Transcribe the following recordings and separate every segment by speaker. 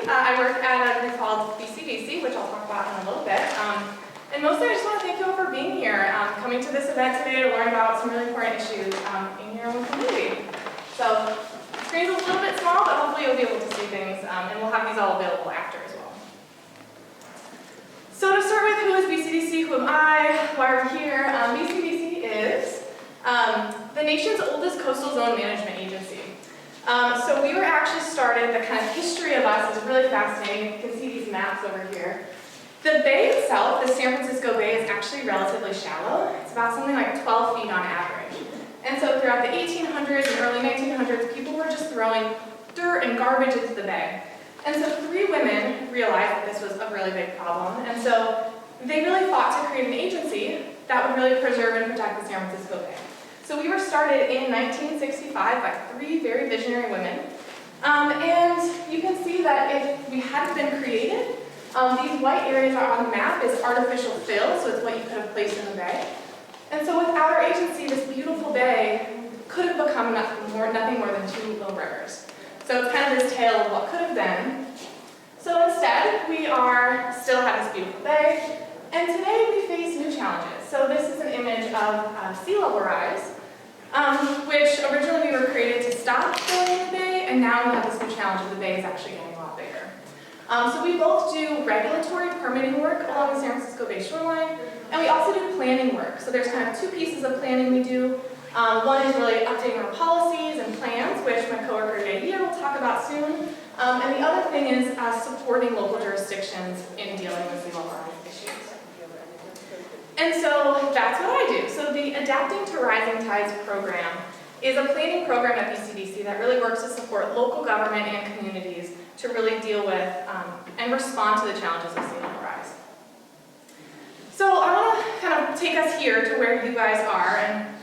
Speaker 1: I work at a group called Bcdc, which I'll talk about in a little bit. And mostly I just want to thank you all for being here, coming to this event today to learn about some really important issues in your own community. So the screen's a little bit small, but hopefully you'll be able to see things, and we'll have these all available after as well. So to start with, who is Bcdc, who am I, why are we here? Bcdc is the nation's oldest coastal zone management agency. So we were actually started, the kind of history of us is really fascinating. You can see these maps over here. The bay itself, the San Francisco Bay, is actually relatively shallow. It's about something like 12 feet on average. And so throughout the 1800s and early 1900s, people were just throwing dirt and garbage into the bay. And so 3 women realized that this was a really big problem. And so they really fought to create an agency that would really preserve and protect the San Francisco Bay. So we were started in 1965 by 3 very visionary women. And you can see that if we hadn't been created, these white areas are on the map is artificial fill, so it's what you could have placed in the bay. And so without our agency, this beautiful bay could have become nothing more than 2 little rivers. So it's kind of this tale of what could have been. So instead, we still have this beautiful bay, and today we face new challenges. So this is an image of sea level rise, which originally we were created to stop filling the bay, and now we have this new challenge of the bay is actually getting a lot bigger. So we both do regulatory permitting work along the San Francisco Bay shoreline, and we also do planning work. So there's kind of 2 pieces of planning we do. One is really updating our policies and plans, which my coworker Jay here will talk about soon. And the other thing is supporting local jurisdictions in dealing with sea level rise issues. And so that's what I do. So the Adapting to Rising Tides program is a planning program at Bcdc that really works to support local government and communities to really deal with and respond to the challenges of sea level rise. So I want to kind of take us here to where you guys are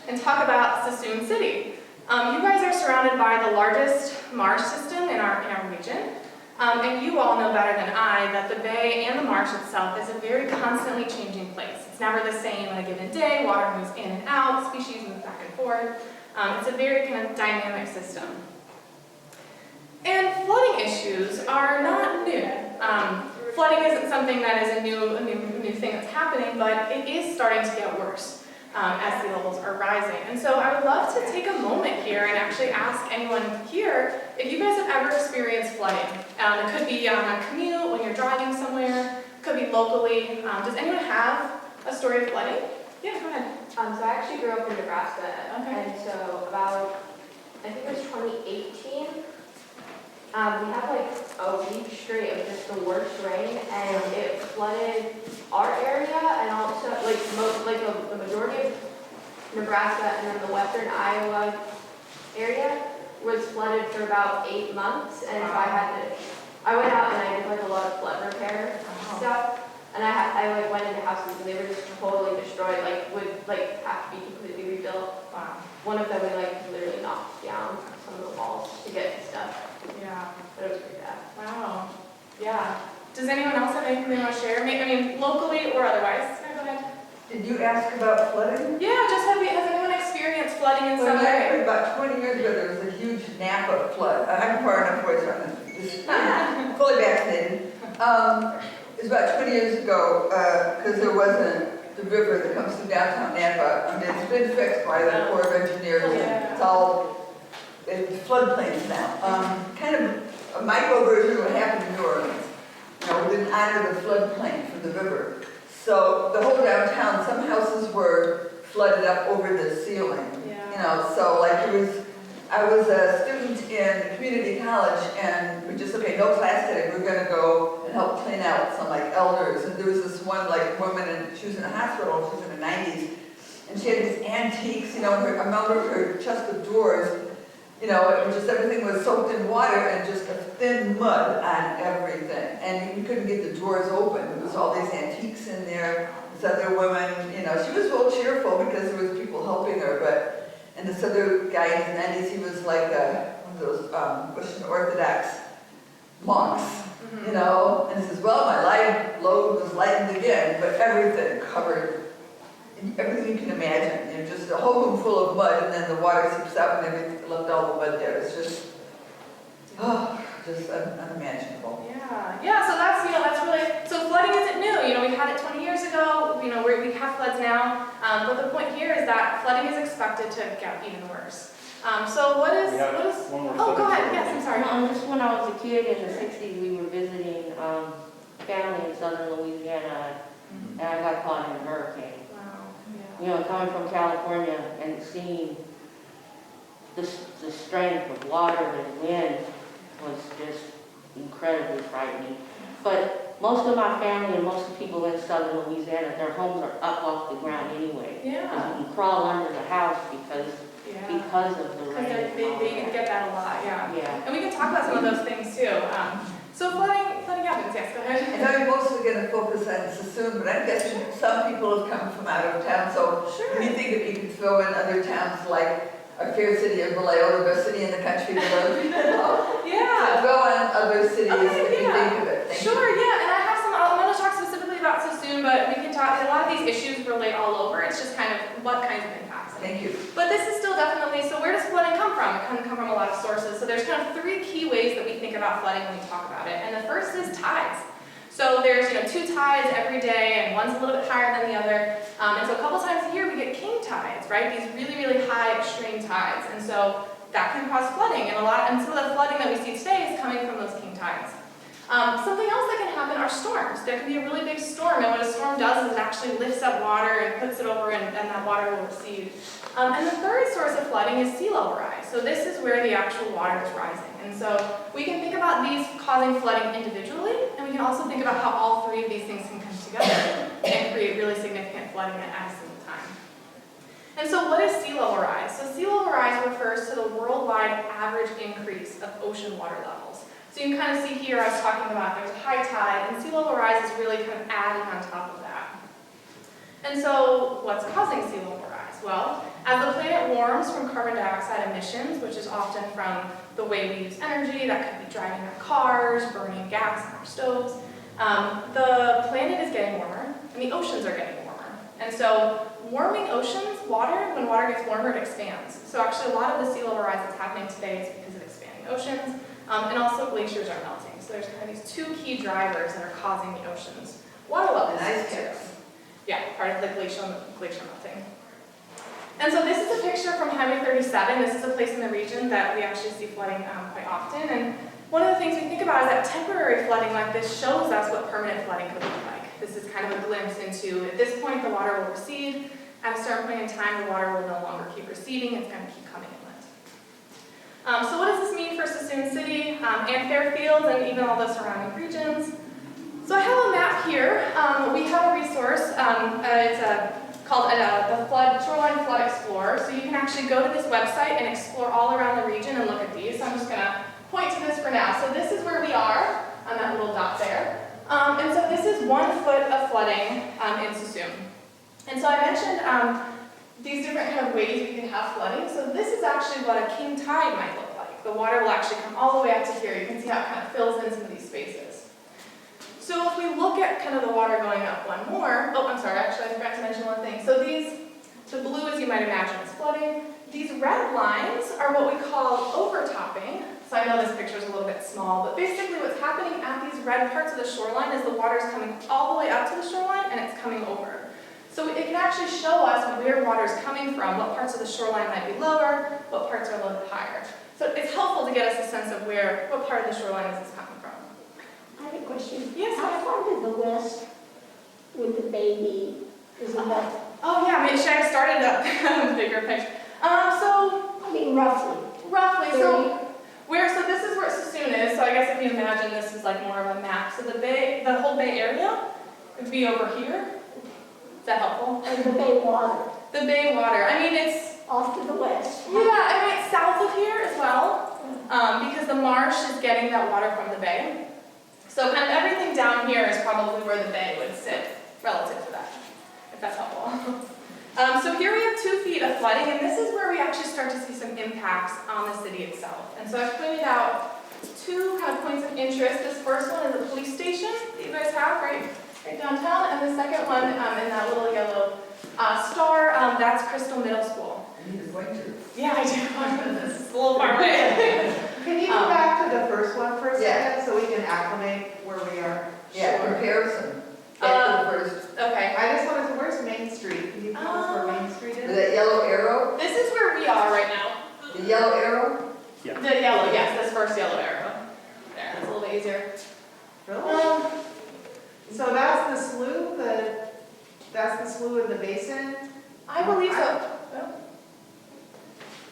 Speaker 1: and talk about Suisun City. You guys are surrounded by the largest marsh system in our region. And you all know better than I that the bay and the marsh itself is a very constantly changing place. It's never the same on a given day. Water moves in and out, species move back and forth. It's a very kind of dynamic system. And flooding issues are not new. Flooding isn't something that is a new thing that's happening, but it is starting to get worse as sea levels are rising. And so I would love to take a moment here and actually ask anyone here if you guys have ever experienced flooding. It could be on a commute, when you're driving somewhere, it could be locally. Does anyone have a story of flooding? Yeah, go ahead.
Speaker 2: So I actually grew up in Nebraska,
Speaker 1: Okay.
Speaker 2: and so about, I think it was 2018, we had like a week straight of just the worst rain, and it flooded our area, and also like the majority of Nebraska and then the western Iowa area was flooded for about 8 months. And if I went out and I did like a lot of flood repair stuff, and I like went into houses and they were just totally destroyed, like would like have to be completely rebuilt. One of them we like literally knocked down some of the walls to get stuff.
Speaker 1: Yeah.
Speaker 2: But it was pretty bad.
Speaker 1: Wow. Yeah. Does anyone else have anything they want to share? I mean, locally or otherwise? Yeah, go ahead.
Speaker 3: Did you ask about flooding?
Speaker 1: Yeah, just has anyone experienced flooding in some
Speaker 3: Well,
Speaker 1: way?
Speaker 3: actually, about 20 years ago, there was a huge Napa flood. I'm far enough away from this. I'm fully vaccinated. It was about 20 years ago, because there wasn't the river that comes through downtown Napa. I mean, it's been fixed by the Corps of Engineers.
Speaker 1: Yeah.
Speaker 3: It's all floodplains now. Kind of a micro version of what happened in New Orleans. You know, we didn't honor the floodplain for the river. So the whole downtown, some houses were flooded up over the ceiling.
Speaker 1: Yeah.
Speaker 3: You know, so like I was a student in community college, and we just, okay, no class today, we're gonna go and help clean out some like elders. And there was this one like woman, and she was in a hospital, she was in her 90s, and she had these antiques, you know, I remember her chest of drawers, you know, it was just everything was soaked in water and just a thin mud on everything. And you couldn't get the drawers open. There was all these antiques in there. This other woman, you know, she was real cheerful because there was people helping her, but, and this other guy in his 90s, he was like one of those Russian Orthodox monks, you know, and he says, well, my load was lightened again, but everything covered, everything you can imagine, you know, just a whole room full of mud, and then the water seeps up and everything left all the mud there. It's just, oh, just unimaginable.
Speaker 1: Yeah, so that's, that's really, so flooding isn't new, we had it 20 years ago, we have floods now, but the point here is that flooding is expected to get even worse. So what is, oh, go ahead, yes, I'm sorry.
Speaker 4: Just when I was a kid in the 60s, we were visiting family in southern Louisiana, and I got caught in a hurricane.
Speaker 1: Wow,
Speaker 4: Coming from California and seeing the strength of water and wind was just incredibly frightening. But most of my family and most of the people in southern Louisiana, their homes are up off the ground anyway.
Speaker 1: Yeah.
Speaker 4: Because you can crawl under the house because of the rain.
Speaker 1: They get that a lot,
Speaker 4: Yeah.
Speaker 1: And we can talk about some of those things too. So flooding happens, yes, go
Speaker 3: I
Speaker 1: ahead.
Speaker 3: know you're mostly going to focus on Suisun, but I'm guessing some people have come from out of town, so
Speaker 1: Sure.
Speaker 3: do you think that you could throw in other towns like a fair city of Vallejo, the best city in the country to live?
Speaker 1: Yeah.
Speaker 3: Throw in other cities
Speaker 1: Okay,
Speaker 3: if you think of it. Thank you.
Speaker 1: Sure, and I have some, I'm going to talk specifically about Suisun, but we can talk, a lot of these issues relate all over, it's just kind of what kinds of impacts.
Speaker 3: Thank you.
Speaker 1: But this is still definitely, so where does flooding come from? It can come from a lot of sources. So there's kind of 3 key ways that we think about flooding when we talk about it. And the first is tides. So there's 2 tides every day, and one's a little bit higher than the other. And so a couple times a year we get king tides, right? These really, really high extreme tides. And so that can cause flooding, and some of the flooding that we see today is coming from those king tides. Something else that can happen are storms. There can be a really big storm, and what a storm does is it actually lifts up water and puts it over, and that water will recede. And the third source of flooding is sea level rise. So this is where the actual water is rising. And so we can think about these causing flooding individually, and we can also think about how all 3 of these things can come together and create really significant flooding at a single time. And so what is sea level rise? So sea level rise refers to the worldwide average increase of ocean water levels. So you can kind of see here, I was talking about there's a high tide, and sea level rise is really kind of adding on top of that. And so what's causing sea level rise? Well, as the planet warms from carbon dioxide emissions, which is often from the way we use energy, that could be driving our cars, burning gas in our stoves, the planet is getting warmer, and the oceans are getting warmer. And so warming oceans, when water gets warmer, it expands. So actually a lot of the sea level rise that's happening today is because of expanding oceans. And also glaciers are melting. So there's kind of these 2 key drivers that are causing the ocean's water levels.
Speaker 3: And ice caps.
Speaker 1: Yeah, part of the glacial melting. And so this is a picture from Highway 37. This is a place in the region that we actually see flooding quite often. And one of the things we think about is that temporary flooding like this shows us what permanent flooding could look like. This is kind of a glimpse into, at this point, the water will recede. At a certain point in time, the water will no longer keep receding. It's going to keep coming inland. So what does this mean for Suisun City and Fairfield and even all the surrounding regions? So I have a map here. We have a resource. It's called the Shoreline Flood Explorer. So you can actually go to this website and explore all around the region and look at these. So I'm just going to point to this for now. So this is where we are on that little dot there. And so this is 1 foot of flooding in Suisun. And so I mentioned these different kind of ways we can have flooding. So this is actually what a king tide might look like. The water will actually come all the way up to here. You can see how it kind of fills in some of these spaces. So if we look at kind of the water going up one more, I'm sorry, actually I forgot to mention one thing. So the blue, as you might imagine, is flooding. These red lines are what we call overtopping. So I know this picture is a little bit small, but basically what's happening at these red parts of the shoreline is the water is coming all the way up to the shoreline and it's coming over. So it can actually show us where water is coming from, what parts of the shoreline might be lower, what parts are a little bit higher. So it's helpful to get us a sense of what part of the shoreline is this coming from.
Speaker 5: I have a question.
Speaker 1: Yes,
Speaker 5: How far to the west would the baby, is it about,
Speaker 1: Oh yeah, maybe I started a bigger picture.
Speaker 5: I mean roughly?
Speaker 1: So this is where Suisun is. So I guess if you imagine this is like more of a map. So the whole Bay Area would be over here. Is that helpful?
Speaker 5: And the bay water,
Speaker 1: The Bay water. I mean, it's
Speaker 5: off to the west?
Speaker 1: it's south of here as well, because the marsh is getting that water from the bay. So kind of everything down here is probably where the bay would sit relative to that, if that's helpful. So here we have 2 feet of flooding, and this is where we actually start to see some impacts on the city itself. And so I've pointed out 2 kind of points of interest. This first one is a police station that you guys have right downtown, and the second one in that little yellow star, that's Crystal Middle School.
Speaker 3: I need a pointer.
Speaker 1: Yeah, I do. This is a little far away.
Speaker 6: Can you go back to the first one for a
Speaker 3: Yeah.
Speaker 6: second, so we can acclimate where we are?
Speaker 3: Yeah,
Speaker 1: Sure.
Speaker 3: comparison. Back to the first,
Speaker 1: Okay.
Speaker 6: I just wanted to, where's Main Street? Can you tell us where Main Street
Speaker 3: with
Speaker 6: is?
Speaker 3: that yellow arrow,
Speaker 1: This is where we are right now.
Speaker 3: the yellow arrow,
Speaker 1: The yellow, yes, this first yellow arrow. There, that's a little bit easier.
Speaker 6: Really? So that's the slough, that's the slough in the basin?
Speaker 1: I believe so.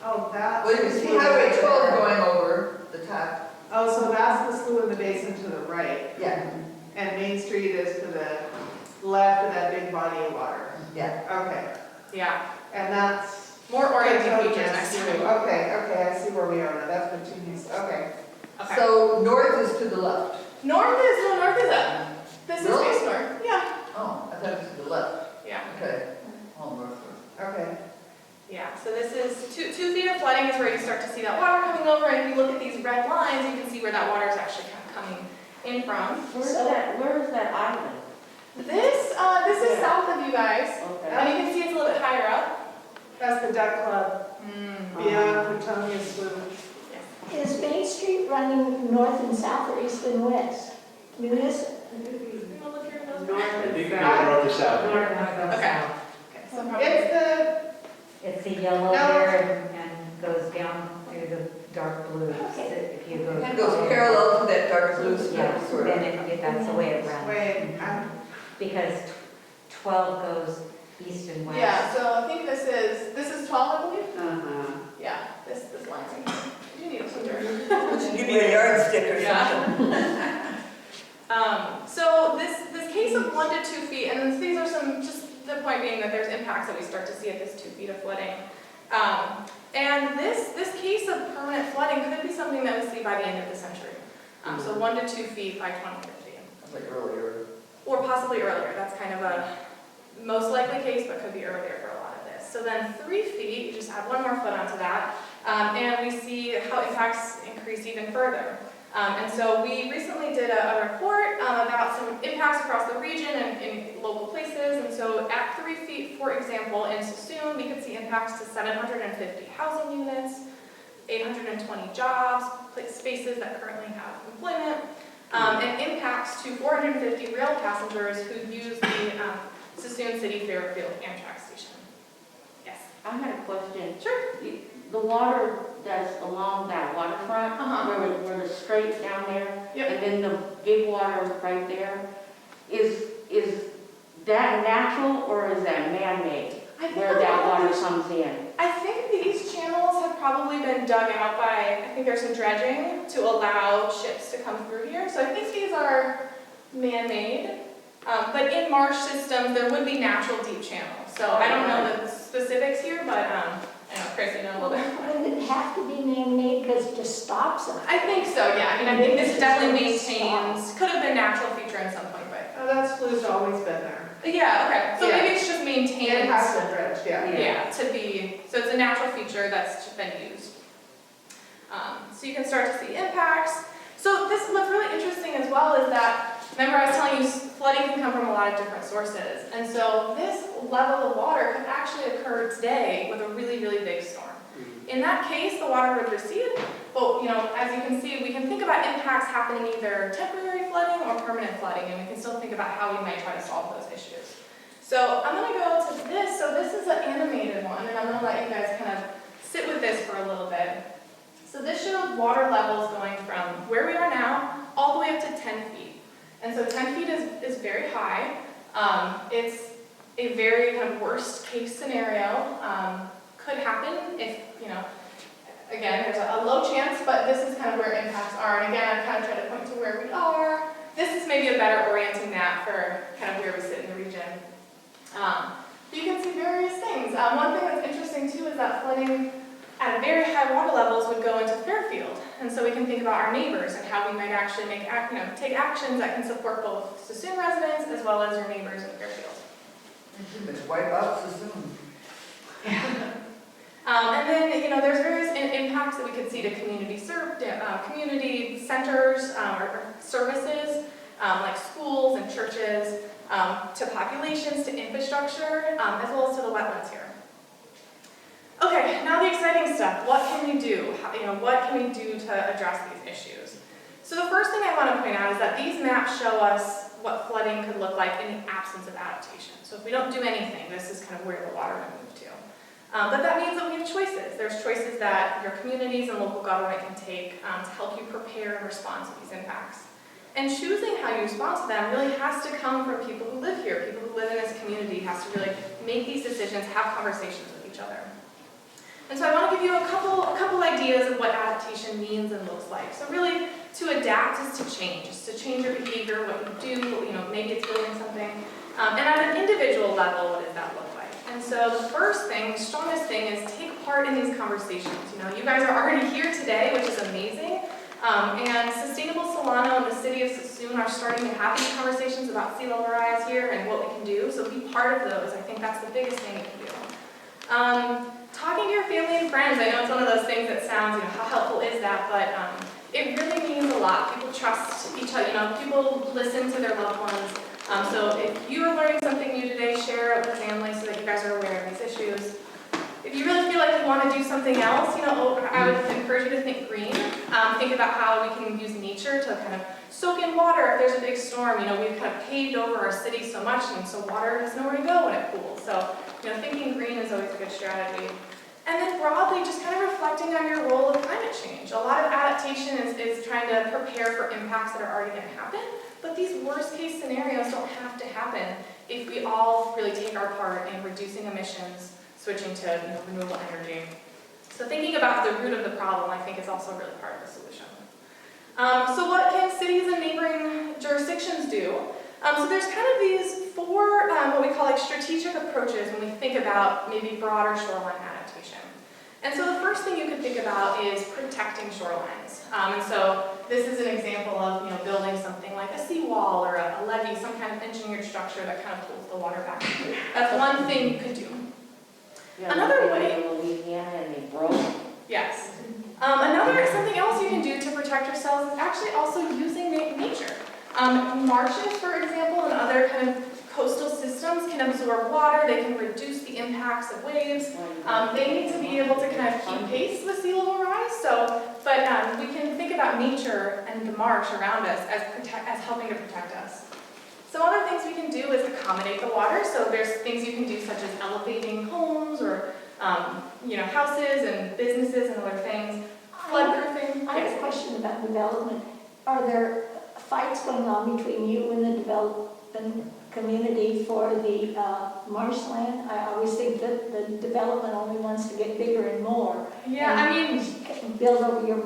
Speaker 6: Oh, that.
Speaker 3: well, you can see Highway 12 going over the top.
Speaker 6: Oh, so that's the slough in the basin to the right,
Speaker 3: Yeah,
Speaker 6: and Main Street is to the left of that big body of water.
Speaker 3: yeah.
Speaker 6: Okay,
Speaker 1: Yeah,
Speaker 6: and that's.
Speaker 1: more orienting features
Speaker 6: Yes,
Speaker 1: next
Speaker 6: slough.
Speaker 1: time.
Speaker 6: Okay, I see where we are now, that's continuous, okay.
Speaker 1: Okay.
Speaker 3: So north is to the left.
Speaker 1: North is up. This is
Speaker 3: Really?
Speaker 1: face north. Yeah.
Speaker 3: Oh, I thought it was to the left.
Speaker 1: Yeah.
Speaker 3: Okay. Oh, northward.
Speaker 6: Okay.
Speaker 1: Yeah, so this is 2 feet of flooding is where you start to see that water coming over, and if you look at these red lines, you can see where that water is actually kind of coming in from.
Speaker 4: Where is that island?
Speaker 1: This is south of you guys,
Speaker 4: Okay.
Speaker 1: and you can see it's a little bit higher up.
Speaker 6: That's the duck club, beyond Plutonian Slough.
Speaker 5: Is Main Street running north and south or east and west? I mean, this,
Speaker 1: You wanna look here in those?
Speaker 6: North
Speaker 7: I
Speaker 6: and
Speaker 7: think it
Speaker 6: south.
Speaker 7: goes north to south.
Speaker 1: Okay. Okay, so probably.
Speaker 6: It's
Speaker 8: It's the yellow
Speaker 6: No.
Speaker 8: there and goes down through the dark blues.
Speaker 5: Okay.
Speaker 8: If you go.
Speaker 3: It goes parallel to that dark blue
Speaker 8: Yeah,
Speaker 3: strip, sort
Speaker 8: then
Speaker 3: of.
Speaker 8: that's the way it
Speaker 6: the,
Speaker 8: runs.
Speaker 6: wait,
Speaker 8: Because 12 goes east and west.
Speaker 1: Yeah, so I think this is 12, I believe.
Speaker 8: Uh-huh.
Speaker 1: Yeah, this line's in here. You need a printer.
Speaker 3: We should give you a yardstick or something.
Speaker 1: Yeah. So this case of 1 to 2 feet, and these are some, just the point being that there's impacts that we start to see at this 2 feet of flooding. And this case of permanent flooding could be something that we see by the end of the century. So 1 to 2 feet by 2050.
Speaker 3: Like earlier.
Speaker 1: Or possibly earlier. That's kind of a most likely case, but could be earlier for a lot of this. So then 3 feet, you just add 1 more foot onto that, and we see how impacts increase even further. And so we recently did a report about some impacts across the region and in local places. And so at 3 feet, for example, in Suisun, we could see impacts to 750 housing units, 820 jobs, spaces that currently have employment, and impacts to 450 rail passengers who use the Suisun City Fairfield Amtrak station. Yes.
Speaker 4: I had a question.
Speaker 1: Sure.
Speaker 4: The water that's along that waterfront,
Speaker 1: Uh-huh.
Speaker 4: where the straight down there,
Speaker 1: Yep.
Speaker 4: and then the big water right there, is that natural or is that man-made?
Speaker 1: I think
Speaker 4: Where
Speaker 1: a
Speaker 4: that
Speaker 1: lot of
Speaker 4: water
Speaker 1: these-
Speaker 4: comes in?
Speaker 1: I think these channels have probably been dug out by, I think there's some dredging to allow ships to come through here. So I think these are man-made. But in marsh systems, there would be natural deep channels. So I don't know the specifics here, but I know, Chris, you know a little bit.
Speaker 5: would it have to be man-made because it just stops them?
Speaker 1: I think so, yeah. I mean, I think this definitely maintains, could have been natural feature in some point, but.
Speaker 6: oh, that slough's always been there.
Speaker 1: Yeah, okay. So
Speaker 6: Yeah.
Speaker 1: maybe it's just maintained.
Speaker 6: It has been dredged, yeah.
Speaker 1: Yeah, to be, so it's a natural feature that's been used. So you can start to see impacts. So what's really interesting as well is that, remember I was telling you flooding can come from a lot of different sources. And so this level of water could actually occur today with a really, really big storm. In that case, the water would recede, but as you can see, we can think about impacts happening either temporary flooding or permanent flooding, and we can still think about how we might try to solve those issues. So I'm going to go to this. So this is an animated one, and I'm going to let you guys kind of sit with this for a little bit. So this shows water levels going from where we are now all the way up to 10 feet. And so 10 feet is very high. It's a very kind of worst case scenario. Could happen if, again, there's a low chance, but this is kind of where impacts are. And again, I've kind of tried to point to where we are. This is maybe a better orienting map for kind of where we sit in the region. You can see various things. One thing that's interesting too is that flooding at very high water levels would go into Fairfield. And so we can think about our neighbors and how we might actually take actions that can support both Suisun residents as well as your neighbors in Fairfield.
Speaker 3: Let's wipe out Suisun.
Speaker 1: And then, there's various impacts that we could see to community centers or services, like schools and churches, to populations, to infrastructure, as well as to the wetlands here. Okay, now the exciting stuff. What can we do? What can we do to address these issues? So the first thing I want to point out is that these maps show us what flooding could look like in the absence of adaptation. So if we don't do anything, this is kind of where the water will move to. But that means that we have choices. There's choices that your communities and local government can take to help you prepare and respond to these impacts. And choosing how you respond to them really has to come from people who live here. People who live in this community has to really make these decisions, have conversations with each other. And so I want to give you a couple ideas of what adaptation means and looks like. So really, to adapt is to change. It's to change your behavior, what you do, maybe it's building something. And at an individual level, what does that look like? And so the first thing, the strongest thing, is take part in these conversations. You guys are already here today, which is amazing. And Sustainable Solano and the city of Suisun are starting to have these conversations about sea level rise here and what we can do. So be part of those. I think that's the biggest thing you can do. Talking to your family and friends. I know it's one of those things that sounds, how helpful is that? But it really means a lot. People trust each other. People listen to their loved ones. So if you are learning something new today, share it with the family so that you guys are aware of these issues. If you really feel like you want to do something else, I would encourage you to think green. Think about how we can use nature to kind of soak in water if there's a big storm. We've kind of paved over our city so much, and so water has nowhere to go when it cools. So, thinking green is always a good strategy. And then broadly, just kind of reflecting on your role of climate change. A lot of adaptation is trying to prepare for impacts that are already going to happen, but these worst case scenarios don't have to happen if we all really take our part in reducing emissions, switching to renewable energy. So thinking about the root of the problem, I think, is also really part of the solution. So what can cities and neighboring jurisdictions do? So there's kind of these four, what we call strategic approaches when we think about maybe broader shoreline adaptation. And so the first thing you could think about is protecting shorelines. And so this is an example of building something like a seawall or a levee, some kind of engineered structure that kind of pulls the water back. That's one thing you could do. Another way.
Speaker 4: Louisiana and they broke.
Speaker 1: Yes. Something else you can do to protect yourselves is actually also using nature. Marshes, for example, and other kind of coastal systems can absorb water. They can reduce the impacts of waves. They need to be able to kind of keep pace with sea level rise. But we can think about nature and the marsh around us as helping to protect us. Some other things we can do is accommodate the water. So there's things you can do such as elevating homes or houses and businesses and other things. Floodproofing.
Speaker 5: I have a question about development. Are there fights going on between you and the development community for the marshland? I always think that the development only wants to get bigger and more.
Speaker 1: Yeah,
Speaker 5: and build over your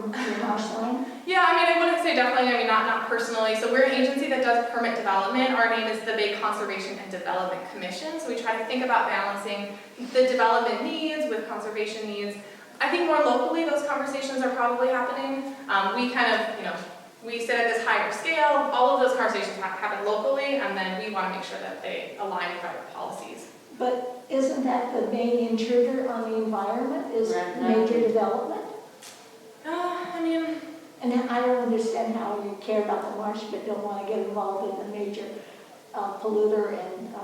Speaker 5: marshland.
Speaker 1: Yeah, I wouldn't say definitely, not personally. So we're an agency that does permit development. Our name is the Bay Conservation and Development Commission. So we try to think about balancing the development needs with conservation needs. I think more locally, those conversations are probably happening. We kind of, we sit at this higher scale. All of those conversations happen locally, and then we want to make sure that they align with our policies.
Speaker 5: But isn't that the main intruder on the environment, is major development? And I don't understand how you care about the marsh but don't want to get involved in the major polluter and...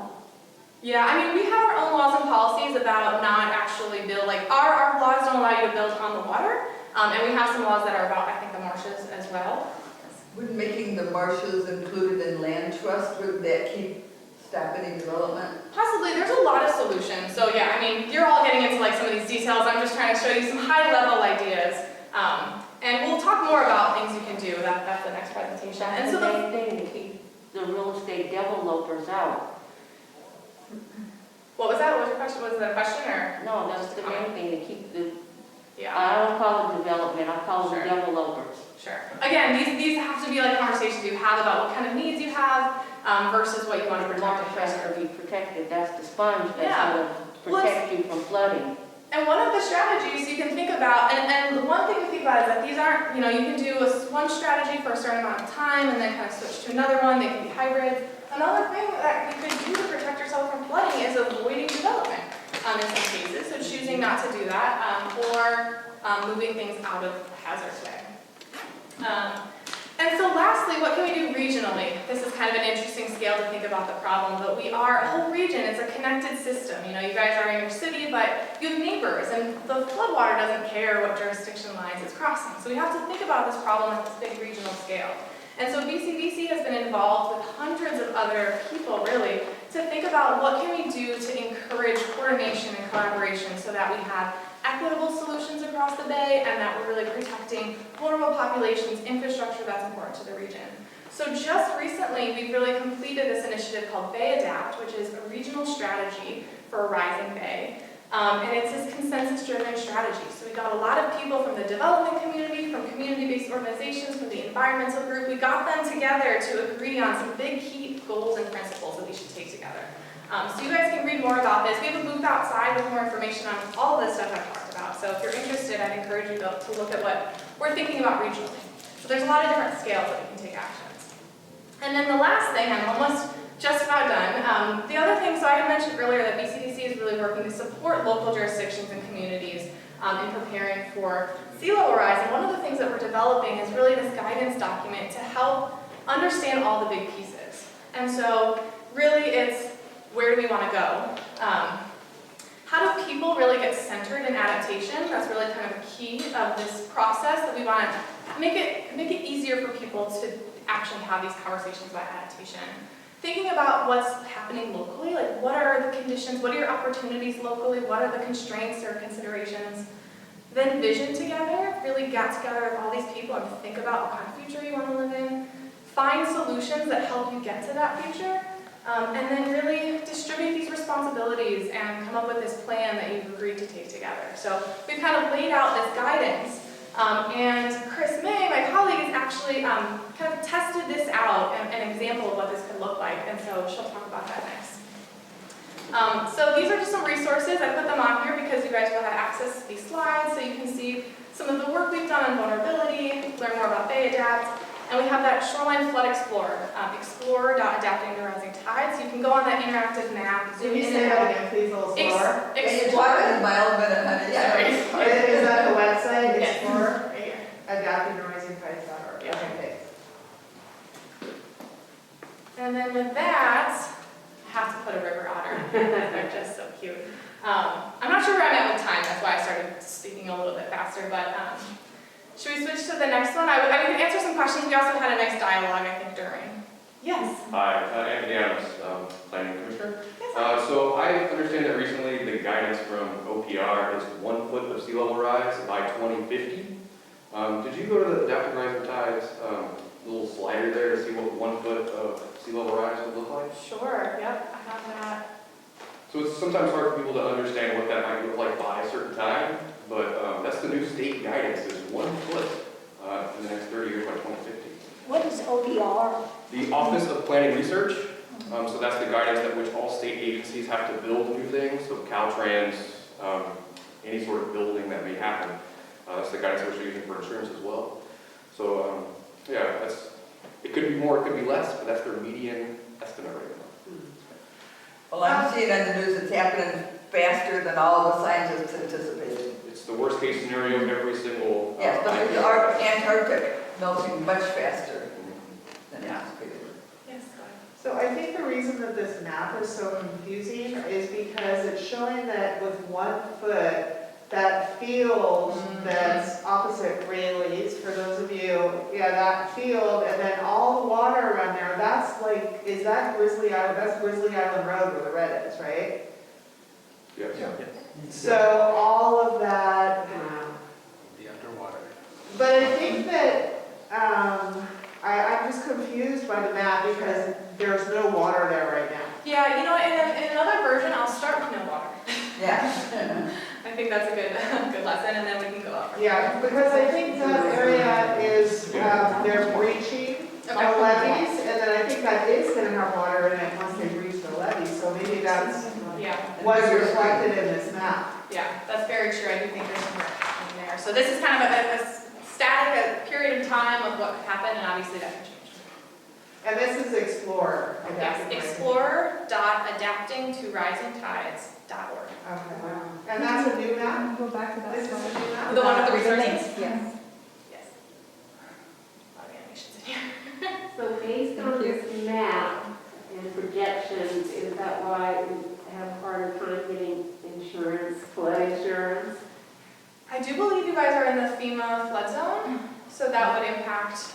Speaker 1: Yeah, we have our own laws and policies about not actually build, our laws don't allow you to build on the water, and we have some laws that are about, I think, the marshes as well.
Speaker 3: Would making the marshes included in land trust, would that keep stopping development?
Speaker 1: Possibly, there's a lot of solutions. So yeah, you're all getting into some of these details. I'm just trying to show you some high-level ideas. And we'll talk more about things you can do. That's the next presentation. And so
Speaker 4: the main thing to keep the real estate developers out.
Speaker 1: What was that? What was your question? Was that a question or?
Speaker 4: No, that's the main thing to keep the.
Speaker 1: Yeah.
Speaker 4: I don't call it development. I call it developers.
Speaker 1: Sure. Again, these have to be conversations you have about what kind of needs you have versus what you want to protect.
Speaker 4: Marsh has to be protected. That's the sponge that's going to protect you from flooding.
Speaker 1: And one of the strategies you can think about, and the one thing to think about is that these aren't, you can do one strategy for a certain amount of time and then kind of switch to another one. They can be hybrids. Another thing that you could do to protect yourself from flooding is avoiding development in some cases. So choosing not to do that or moving things out of hazard way. And so lastly, what can we do regionally? This is kind of an interesting scale to think about the problem, but we are a whole region. It's a connected system. You know, you guys are in your city, but you have neighbors, and the floodwater doesn't care what jurisdiction lines it's crossing. So we have to think about this problem at this big regional scale. And so BCDC has been involved with hundreds of other people, really, to think about what can we do to encourage coordination and collaboration so that we have equitable solutions across the bay and that we're really protecting vulnerable populations, infrastructure that's important to the region. So just recently, we've really completed this initiative called Bay Adapt, which is a regional strategy for a rising bay. And it's this consensus-driven strategy. So we got a lot of people from the development community, from community-based organizations, from the environmental group. We got them together to agree on some big key goals and principles that we should take together. So you guys can read more about this. We have a booth outside with more information on all of this stuff I've talked about. So if you're interested, I'd encourage you to look at what we're thinking about regionally. So there's a lot of different scales that we can take actions. And then the last thing, I'm almost just about done. The other thing, so I had mentioned earlier that BCDC is really working to support local jurisdictions and communities in preparing for sea level rise. And one of the things that we're developing is really this guidance document to help understand all the big pieces. And so really it's, where do we want to go? How do people really get centered in adaptation? That's really kind of a key of this process, that we want to make it easier for people to actually have these conversations about adaptation. Thinking about what's happening locally, like what are the conditions, what are your opportunities locally, what are the constraints or considerations. Then vision together, really get together with all these people and think about what kind of future you want to live in. Find solutions that help you get to that future. And then really distribute these responsibilities and come up with this plan that you've agreed to take together. So we've kind of laid out this guidance, and Chris May, my colleague, has actually kind of tested this out, an example of what this could look like, and so she'll talk about that next. So these are just some resources. I put them on here because you guys will have access to these slides, so you can see some of the work we've done on vulnerability, learn more about Bay Adapt. And we have that Shoreline Flood Explorer, explore.adapting to rising tides. You can go on that interactive map.
Speaker 6: Can you say that again, please, a little slower?
Speaker 3: And you're talking in my element, honey. Yeah.
Speaker 6: Is that the website?
Speaker 1: Yes.
Speaker 6: Explore
Speaker 1: Right here.
Speaker 6: adapting to rising tides.org.
Speaker 1: Yeah.
Speaker 6: Okay,
Speaker 1: And then with that, I have to put a river otter. They're just so cute. I'm not sure where I'm at with time. That's why I started speaking a little bit faster. But should we switch to the next one? I can answer some questions. We also had a nice dialogue, I think, during. Yes.
Speaker 7: Hi, Anthony Adams, Planning Commissioner.
Speaker 1: Yes.
Speaker 7: So I understand that recently the guidance from OPR is 1 foot of sea level rise by 2050. Did you go to the Adapting Rising Tides little slider there to see what 1 foot of sea level rise would look like?
Speaker 1: Sure. Yep. I have that.
Speaker 7: So it's sometimes hard for people to understand what that might look like by a certain time, but that's the new state guidance, is 1 foot in the next 30 years by 2050.
Speaker 5: What is ODR?
Speaker 7: The Office of Planning Research, so that's the guidance at which all state agencies have to build new things, so Caltrans, any sort of building that may happen. That's the guidance that we're using for insurance as well. So yeah, it could be more, it could be less, but that's their median estimate right now.
Speaker 3: Well, I'm seeing on the news it's happening faster than all the scientists anticipated.
Speaker 7: It's the worst case scenario of every single.
Speaker 3: Yes, but the Antarctic melting much faster than anticipated.
Speaker 1: Yes. Go ahead.
Speaker 6: So I think the reason that this map is so confusing is because it's showing that with 1 foot, that field that's opposite Rayleigh's, for those of you, yeah, that field, and then all the water around there, that's like, is that Grizzly Island? That's Grizzly Island Road where the red is, right?
Speaker 7: Yes. Yeah.
Speaker 6: So all of that.
Speaker 9: The underwater.
Speaker 6: But I think that I'm just confused by the map because there's no water there right now.
Speaker 1: Yeah, you know, in another version, I'll start with no water.
Speaker 3: Yeah.
Speaker 1: I think that's a good lesson, and then we can go up.
Speaker 6: Yeah, because I think that area is, they're breaching the levees, and then I think that is going to have water in it once they breach the levees, so maybe that's
Speaker 1: Yeah,
Speaker 6: what's reflected in this map.
Speaker 1: yeah, that's very true. I do think there's some work happening there. So this is kind of a static period of time of what could happen, and obviously that can change.
Speaker 6: And this is Explorer.
Speaker 1: Yes, explorer.adaptingtorisingtides.org.
Speaker 6: Okay. And that's a new map?
Speaker 8: Go back to
Speaker 6: This is a new map?
Speaker 1: The one with the resources?
Speaker 8: Yes.
Speaker 1: Yes. A lot of animations in
Speaker 10: based on this map and projections, is that why we have a harder time getting insurance, flood insurance?
Speaker 1: I do believe you guys are in the FEMA flood zone, so that would impact,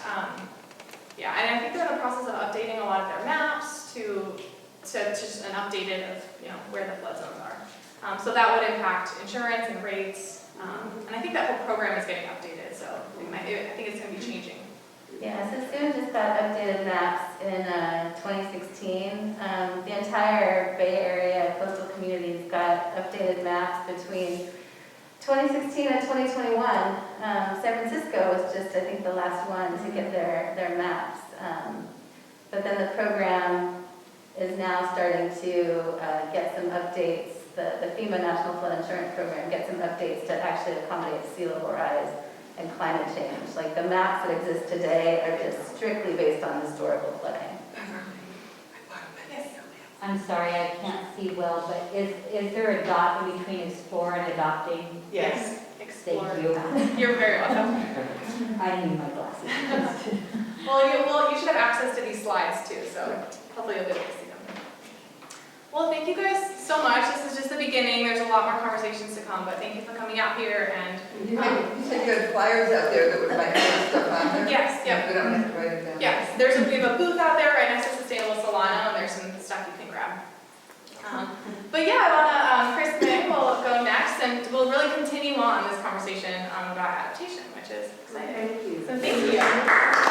Speaker 1: yeah, and I think they're in the process of updating a lot of their maps to just an updated of, where the flood zones are. So that would impact insurance and rates, and I think that whole program is getting updated, so I think it's going to be changing.
Speaker 11: Yeah, so Suisun just got updated maps in 2016. The entire Bay Area coastal communities got updated maps between 2016 and 2021. San Francisco was just, I think, the last one to get their maps. But then the program is now starting to get some updates. The FEMA National Flood Insurance Program gets some updates to actually accommodate sea level rise and climate change. Like the maps that exist today are just strictly based on historical flooding.
Speaker 1: Yes.
Speaker 8: I'm sorry, I can't see well, but is there a dot in between explore and adopting?
Speaker 6: Yes.
Speaker 1: Explore.
Speaker 8: Thank you.
Speaker 1: You're very welcome.
Speaker 8: I need my glasses.
Speaker 1: Well, you should have access to these slides too, so hopefully you'll be able to see them. Well, thank you guys so much. This is just the beginning. There's a lot more conversations to come, but thank you for coming out here and.
Speaker 3: You said you had flyers out there that would might have stuff on there?
Speaker 1: Yes, yep.
Speaker 3: We don't have to write it down.
Speaker 1: Yes, we have a booth out there right next to Sustainable Solano, and there's some stuff you can grab. But yeah, I want to, Chris Ming will go next, and we'll really continue on this conversation about adaptation, which is exciting.
Speaker 10: Thank you.
Speaker 1: So thank you.